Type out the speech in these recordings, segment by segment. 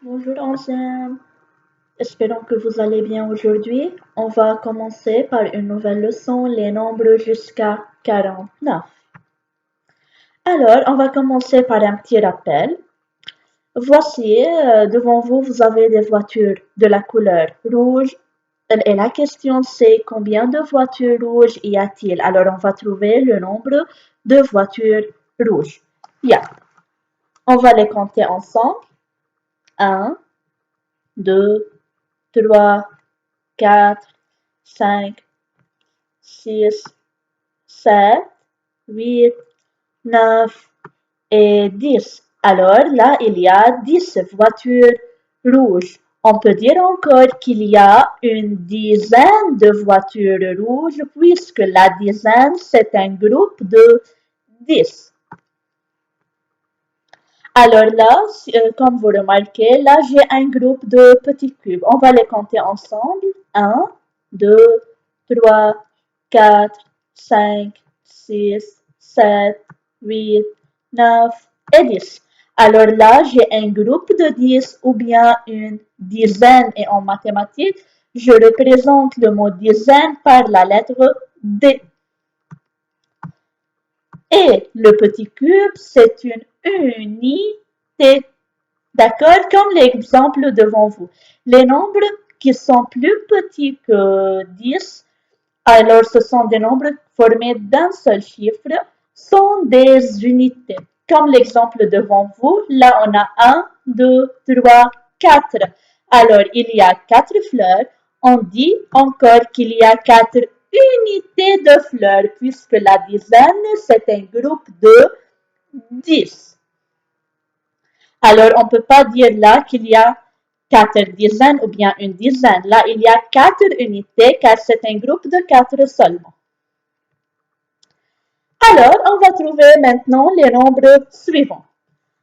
Bonjour anciens, espérons que vous allez bien aujourd'hui. On va commencer par une nouvelle leçon, les nombres jusqu'à 49. Alors, on va commencer par un petit rappel. Voici, devant vous, vous avez des voitures de la couleur rouge. Et la question c'est combien de voitures rouges y a-t-il? Alors, on va trouver le nombre de voitures rouges. Bien, on va les compter ensemble. 1, 2, 3, 4, 5, 6, 7, 8, 9 et 10. Alors là, il y a 10 voitures rouges. On peut dire encore qu'il y a une dizaine de voitures rouges puisque la dizaine, c'est un groupe de 10. Alors là, comme vous remarquez, là j'ai un groupe de petits cubes. On va les compter ensemble. 1, 2, 3, 4, 5, 6, 7, 8, 9 et 10. Alors là, j'ai un groupe de 10 ou bien une dizaine. Et en mathématiques, je représente le mot dizaine par la lettre D. Et le petit cube, c'est une unité. D'accord? Comme l'exemple devant vous. Les nombres qui sont plus petits que 10, alors ce sont des nombres formés d'un seul chiffre, sont des unités. Comme l'exemple devant vous, là on a 1, 2, 3, 4. Alors il y a 4 fleurs. On dit encore qu'il y a 4 unités de fleurs puisque la dizaine c'est un groupe de 10. Alors, on ne peut pas dire là qu'il y a 4 dizaines ou bien une dizaine. Là, il y a 4 unités car c'est un groupe de 4 seulement. Alors, on va trouver maintenant les nombres suivants.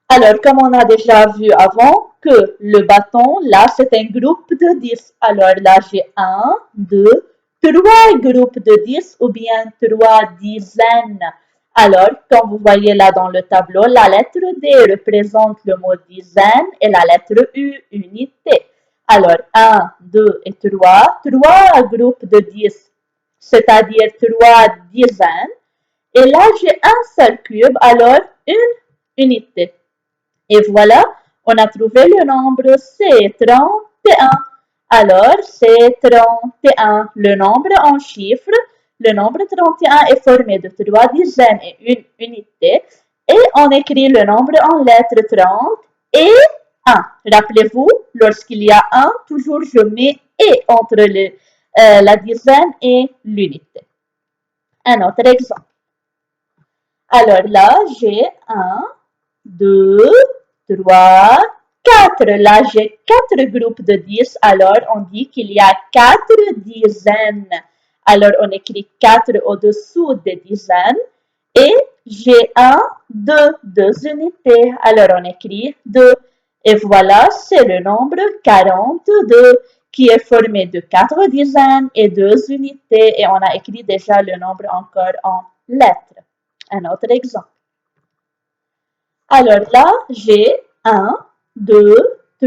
Alors, comme on a déjà vu avant que le bâton, là, c'est un groupe de 10. Alors là, j'ai 1, 2, 3 groupes de 10 ou bien 3 dizaines. Alors, comme vous voyez là dans le tableau, la lettre D représente le mot dizaine et la lettre U, unité. Alors, 1, 2 et 3 groupes de 10, c'est-à-dire 3 dizaines. Et là, j'ai un seul cube, alors une unité. Et voilà, on a trouvé le nombre, c'est 31. Alors, c'est 31. Le nombre en chiffres, le nombre 31 est formé de 3 dizaines et une unité. Et on écrit le nombre en lettres 30 et 1. Rappelez-vous, lorsqu'il y a 1, toujours je mets et entre la dizaine et l'unité. Un autre exemple. Alors là, j'ai 1, 2, 3, 4. Là, j'ai 4 groupes de 10. Alors, on dit qu'il y a 4 dizaines. Alors, on écrit 4 au-dessous des dizaines. Et j'ai 1, 2 unités. Alors, on écrit 2. Et voilà, c'est le nombre 42 qui est formé de 4 dizaines et 2 unités. Et on a écrit déjà le nombre encore en lettres. Un autre exemple. Alors là, j'ai 1, 2,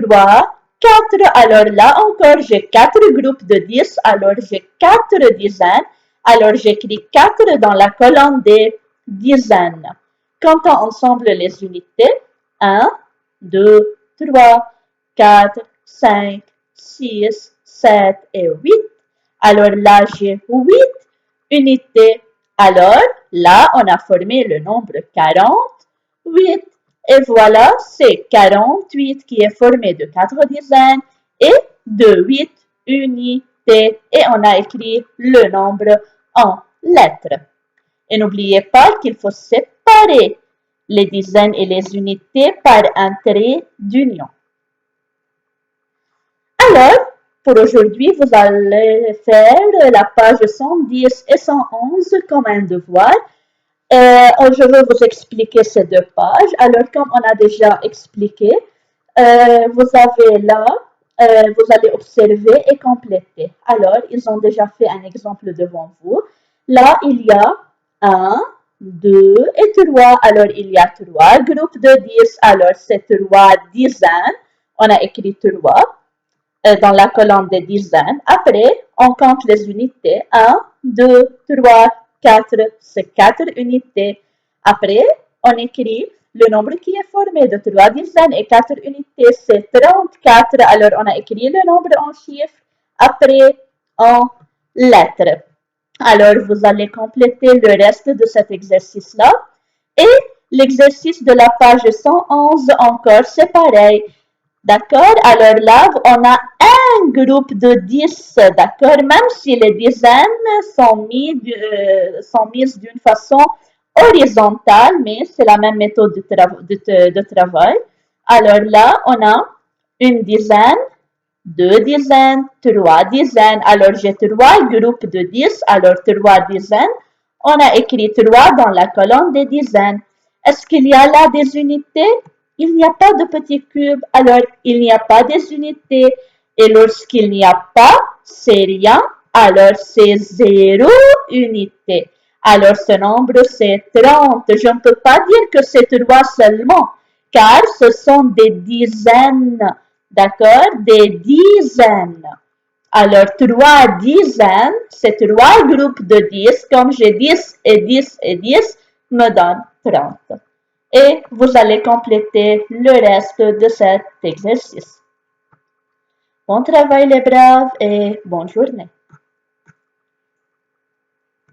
3, 4. Alors là encore, j'ai 4 groupes de 10. Alors j'ai 4 dizaines. Alors j'écris 4 dans la colonne des dizaines. Comptons ensemble les unités. 1, 2, 3, 4, 5, 6, 7 et 8. Alors là, j'ai 8 unités. Alors là, on a formé le nombre 48. Et voilà, c'est 48 qui est formé de 4 dizaines et de 8 unités. Et on a écrit le nombre en lettres. Et n'oubliez pas qu'il faut séparer les dizaines et les unités par un trait d'union. Alors, pour aujourd'hui, vous allez faire la page 110 et 111 comme un devoir. Je vais vous expliquer ces deux pages. Alors, comme on a déjà expliqué, vous avez là, vous allez observer et compléter. Alors, ils ont déjà fait un exemple devant vous. Là, il y a 1, 2 et 3. Alors, il y a 3 groupes de 10. Alors, c'est 3 dizaines. on a écrit 3 dans la colonne des dizaines. Après, on compte les unités. 1, 2, 3, 4, c'est 4 unités. Après, on écrit le nombre qui est formé de 3 dizaines et 4 unités, c'est 34. Alors, on a écrit le nombre en chiffres, après en lettres. Alors, vous allez compléter le reste de cet exercice-là. Et l'exercice de la page 111, encore, c'est pareil. D'accord? Alors là, on a un groupe de 10, d'accord? Même si les dizaines sont mises d'une façon horizontale, mais c'est la même méthode de travail. Alors là, on a une dizaine, deux dizaines, trois dizaines. Alors j'ai trois groupes de 10, alors trois dizaines. On a écrit 3 dans la colonne des dizaines. Est-ce qu'il y a là des unités? Il n'y a pas de petits cubes, alors il n'y a pas des unités. Et lorsqu'il n'y a pas, c'est rien, alors c'est 0 unité. Alors ce nombre c'est 30. Je ne peux pas dire que c'est 3 seulement, car ce sont des dizaines, d'accord? Des dizaines. Alors, 3 dizaines, c'est 3 groupes de 10, comme j'ai 10 et 10 et 10, me donne 30. Et vous allez compléter le reste de cet exercice. Bon travail les braves et bonne journée.